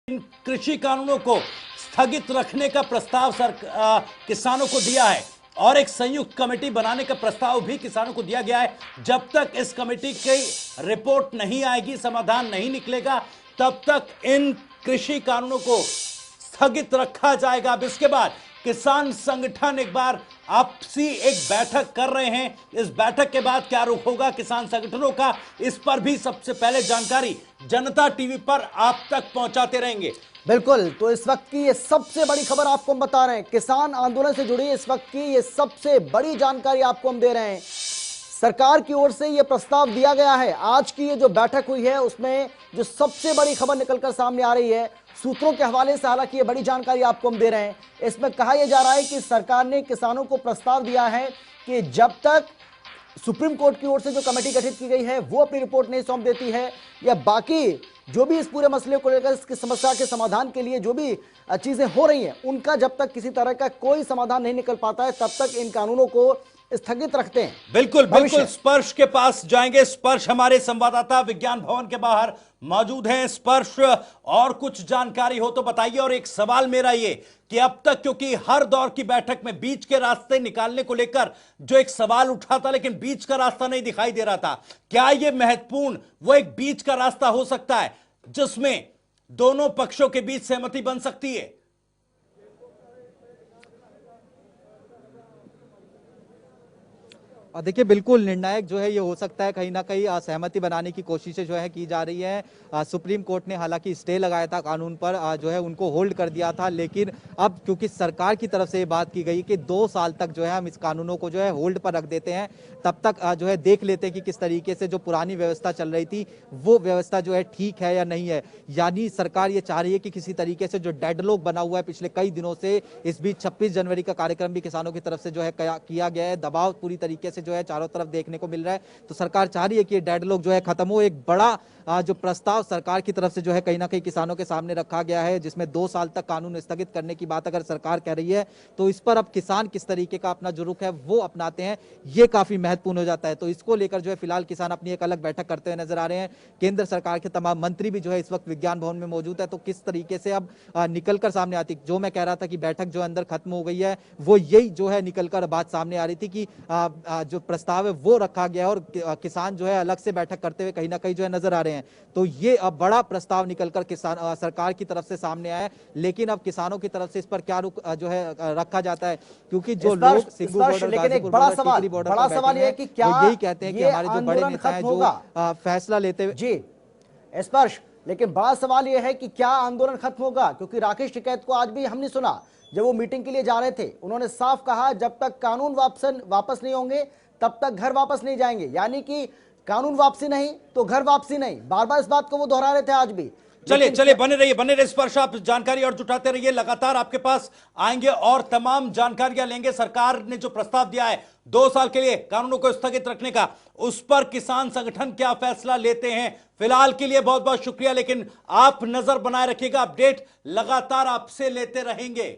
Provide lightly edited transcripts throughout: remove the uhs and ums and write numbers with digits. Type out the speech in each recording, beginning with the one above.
इन कृषि कानूनों को स्थगित रखने का प्रस्ताव किसानों को दिया है और एक संयुक्त कमेटी बनाने का प्रस्ताव भी किसानों को दिया गया है। जब तक इस कमेटी की रिपोर्ट नहीं आएगी, समाधान नहीं निकलेगा, तब तक इन कृषि कानूनों को स्थगित रखा जाएगा। अब इसके बाद किसान संगठन एक बार आपसी एक बैठक कर रहे हैं। इस बैठक के बाद क्या रुख होगा किसान संगठनों का, इस पर भी सबसे पहले जानकारी जनता टीवी पर आप तक पहुंचाते रहेंगे। बिल्कुल, तो इस वक्त की ये सबसे बड़ी खबर आपको हम बता रहे हैं, किसान आंदोलन से जुड़ी इस वक्त की ये सबसे बड़ी जानकारी आपको हम दे रहे हैं। सरकार की ओर से ये प्रस्ताव दिया गया है। आज की ये जो बैठक हुई है उसमें जो सबसे बड़ी खबर निकलकर सामने आ रही है, सूत्रों के हवाले से हालांकि ये बड़ी जानकारी आपको हम दे रहे हैं। इसमें कहा यह जा रहा है कि सरकार ने किसानों को प्रस्ताव दिया है कि जब तक सुप्रीम कोर्ट की ओर से जो कमेटी गठित की गई है वो अपनी रिपोर्ट नहीं सौंप देती है, या बाकी जो भी इस पूरे मसले को लेकर इसकी समस्या के समाधान के लिए जो भी चीजें हो रही हैं उनका जब तक किसी तरह का कोई समाधान नहीं निकल पाता है, तब तक इन कानूनों को स्थगित रखते हैं। बिल्कुल बिल्कुल, स्पर्श के पास जाएंगे। स्पर्श हमारे संवाददाता विज्ञान भवन के बाहर मौजूद हैं। स्पर्श, और कुछ जानकारी हो तो बताइए। और एक सवाल मेरा ये कि अब तक, क्योंकि हर दौर की बैठक में बीच के रास्ते निकालने को लेकर जो एक सवाल उठा था, लेकिन बीच का रास्ता नहीं दिखाई दे रहा था, क्या यह महत्वपूर्ण वो एक बीच का रास्ता हो सकता है जिसमें दोनों पक्षों के बीच सहमति बन सकती है? और देखिए, बिल्कुल निर्णायक जो है ये हो सकता है। कहीं ना कहीं असहमति बनाने की कोशिशें जो है की जा रही है। सुप्रीम कोर्ट ने हालांकि स्टे लगाया था कानून पर, जो है उनको होल्ड कर दिया था, लेकिन अब क्योंकि सरकार की तरफ से ये बात की गई कि 2 साल तक जो है हम इस कानूनों को जो है होल्ड पर रख देते हैं, तब तक जो है देख लेते हैं कि किस तरीके से जो पुरानी व्यवस्था चल रही थी वो व्यवस्था जो है ठीक है या नहीं है। यानी सरकार ये चाह रही है कि किसी तरीके से जो डेडलॉक बना हुआ है पिछले कई दिनों से, इस बीच 26 जनवरी का कार्यक्रम भी किसानों की तरफ से जो है किया गया है, दबाव पूरी तरीके से जो है चारों तरफ देखने को मिल रहा है। तो सरकार चाह रही है कि ये डेडलॉक जो है खत्म हो। एक बड़ा जो प्रस्ताव सरकार की तरफ से जो है कहीं ना कहीं किसानों के सामने रखा गया है, जिसमें 2 साल तक कानून स्थगित करने की बात अगर सरकार कह रही है, तो इस पर अब किसान किस तरीके का अपना जो रुख है वो अपनाते हैं, ये काफी महत्वपूर्ण हो जाता है। तो इसको लेकर जो है फिलहाल किसान अपनी एक अलग बैठक करते हुए नजर आ रहे हैं। केंद्र सरकार के तमाम मंत्री भी जो है इस वक्त विज्ञान भवन में मौजूद है। तो किस तरीके से अब निकलकर सामने आती, जो मैं कह रहा था कि बैठक जो अंदर खत्म हो गई है, वो यही जो है निकलकर बात सामने आ रही थी कि जो प्रस्ताव है वो रखा गया और किसान जो है अलग से बैठक करते हुए कहीं ना कहीं जो है नजर आ रहे हैं। तो ये अब बड़ा प्रस्ताव निकलकर किसान सरकार की तरफ से सामने आया है, लेकिन अब किसानों की तरफ से इस पर क्या रुख जो है रखा जाता है, क्योंकि जो लोग सिंगू बॉर्डर, गाजीपुर बॉर्डर, टिकरी बॉर्डर पर बैठे हैं, कि क्या यही कहते हैं कि हमारे जो बड़े नेता हैं जो फैसला लेते हुए। जी स्पर्श, लेकिन बड़ा सवाल यह है कि क्या आंदोलन खत्म होगा, क्योंकि राकेश टिकैत को आज भी हमने सुना जब वो मीटिंग के लिए जा रहे थे, उन्होंने साफ कहा जब तक कानून वापस नहीं होंगे तब तक घर वापस नहीं जाएंगे। यानी कि कानून वापसी नहीं तो घर वापसी नहीं, बार बार इस बात को वो दोहरा रहे थे आज भी। चलिए बने रहिए स्पर्श, आप जानकारी और जुटाते रहिए, लगातार आपके पास आएंगे और तमाम जानकारियां लेंगे। सरकार ने जो प्रस्ताव दिया है 2 साल के लिए कानूनों को स्थगित रखने का, उस पर किसान संगठन क्या फैसला लेते हैं। फिलहाल के लिए बहुत बहुत शुक्रिया, लेकिन आप नजर बनाए रखिएगा, अपडेट लगातार आपसे लेते रहेंगे।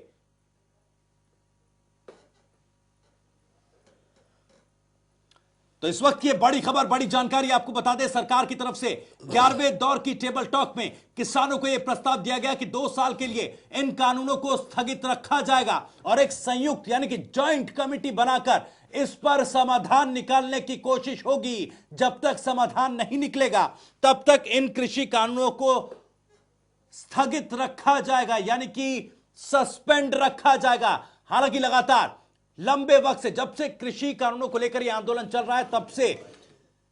तो इस वक्त ये बड़ी खबर, बड़ी जानकारी आपको बता दें, सरकार की तरफ से 11वें दौर की टेबल टॉक में किसानों को यह प्रस्ताव दिया गया कि 2 साल के लिए इन कानूनों को स्थगित रखा जाएगा और एक संयुक्त यानी कि जॉइंट कमेटी बनाकर इस पर समाधान निकालने की कोशिश होगी। जब तक समाधान नहीं निकलेगा तब तक इन कृषि कानूनों को स्थगित रखा जाएगा, यानी कि सस्पेंड रखा जाएगा। हालांकि लगातार लंबे वक्त से, जब से कृषि कानूनों को लेकर यह आंदोलन चल रहा है, तब से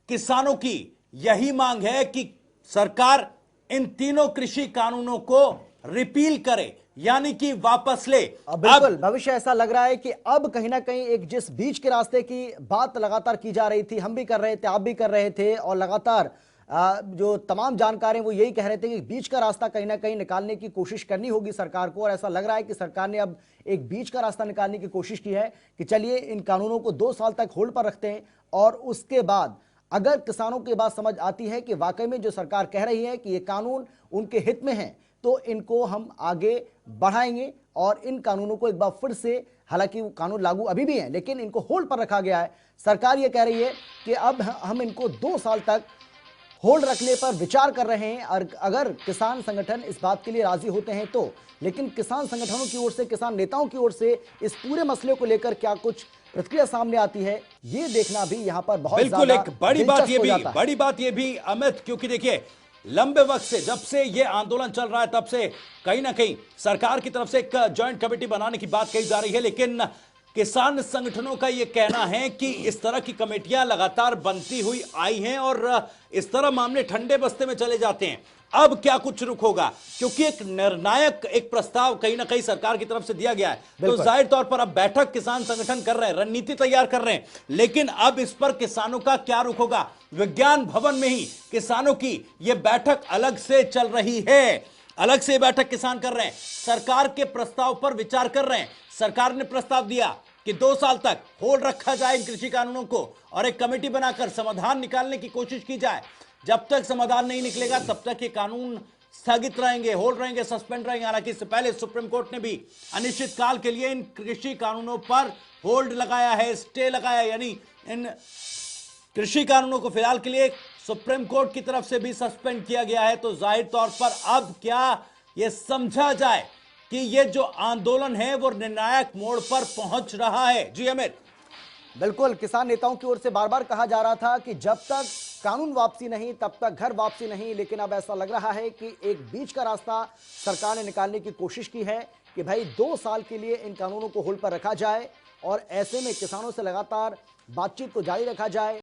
किसानों की यही मांग है कि सरकार इन तीनों कृषि कानूनों को रिपील करे, यानी कि वापस ले। बिल्कुल, भविष्य ऐसा लग रहा है कि अब कहीं ना कहीं एक जिस बीच के रास्ते की बात लगातार की जा रही थी, हम भी कर रहे थे, आप भी कर रहे थे, और लगातार जो तमाम जानकारी वो यही कह रहे थे कि बीच का रास्ता कहीं ना कहीं निकालने की कोशिश करनी होगी सरकार को। और ऐसा लग रहा है कि सरकार ने अब एक बीच का रास्ता निकालने की कोशिश की है कि चलिए इन कानूनों को 2 साल तक होल्ड पर रखते हैं, और उसके बाद अगर किसानों की बात समझ आती है कि वाकई में जो सरकार कह रही है कि ये कानून उनके हित में है, तो इनको हम आगे बढ़ाएंगे और इन कानूनों को एक बार फिर से, हालांकि वो कानून लागू अभी भी हैं लेकिन इनको होल्ड पर रखा गया है। सरकार ये कह रही है कि अब हम इनको 2 साल तक होल्ड रखने पर विचार कर रहे हैं। और अगर किसान संगठन इस बात के लिए राजी होते हैं तो, लेकिन किसान संगठनों की ओर से, किसान नेताओं की ओर से इस पूरे मसले को लेकर क्या कुछ प्रतिक्रिया सामने आती है, ये देखना भी यहां पर बहुत बिल्कुल ज्यादा एक बड़ी बात दिलचस्प ये हो भी, जाता है। बड़ी बात ये भी अमित, क्योंकि देखिए लंबे वक्त से, जब से ये आंदोलन चल रहा है तब से कहीं ना कहीं सरकार की तरफ से एक ज्वाइंट कमेटी बनाने की बात कही जा रही है, लेकिन किसान संगठनों का यह कहना है कि इस तरह की कमेटियां लगातार बनती हुई आई हैं और इस तरह मामले ठंडे बस्ते में चले जाते हैं। अब क्या कुछ रुख होगा, क्योंकि एक निर्णायक एक प्रस्ताव कहीं ना कहीं सरकार की तरफ से दिया गया है, तो जाहिर तौर पर अब बैठक किसान संगठन कर रहे हैं, रणनीति तैयार कर रहे हैं, लेकिन अब इस पर किसानों का क्या रुख होगा। विज्ञान भवन में ही किसानों की यह बैठक अलग से चल रही है, अलग से बैठक किसान कर रहे हैं, सरकार के प्रस्ताव पर विचार कर रहे हैं। सरकार ने प्रस्ताव दिया कि 2 साल तक होल्ड रखा जाए इन कृषि कानूनों को और एक कमेटी बनाकर समाधान निकालने की कोशिश की जाए। जब तक समाधान नहीं निकलेगा तब तक ये कानून स्थगित रहेंगे, होल्ड रहेंगे, सस्पेंड रहेंगे। हालांकि इससे पहले सुप्रीम कोर्ट ने भी अनिश्चित काल के लिए इन कृषि कानूनों पर होल्ड लगाया है, स्टे लगाया, यानी इन कृषि कानूनों को फिलहाल के लिए सुप्रीम कोर्ट की तरफ से भी सस्पेंड किया गया है। तो जाहिर तौर पर अब क्या यह समझा जाए कि यह जो आंदोलन है वो निर्णायक मोड़ पर पहुंच रहा है। जी अमित। बिल्कुल, किसान नेताओं की ओर से बार बार कहा जा रहा था कि जब तक कानून वापसी नहीं तब तक घर वापसी नहीं, लेकिन अब ऐसा लग रहा है कि एक बीच का रास्ता सरकार ने निकालने की कोशिश की है कि भाई 2 साल के लिए इन कानूनों को होल्ड पर रखा जाए और ऐसे में किसानों से लगातार बातचीत को जारी रखा जाए।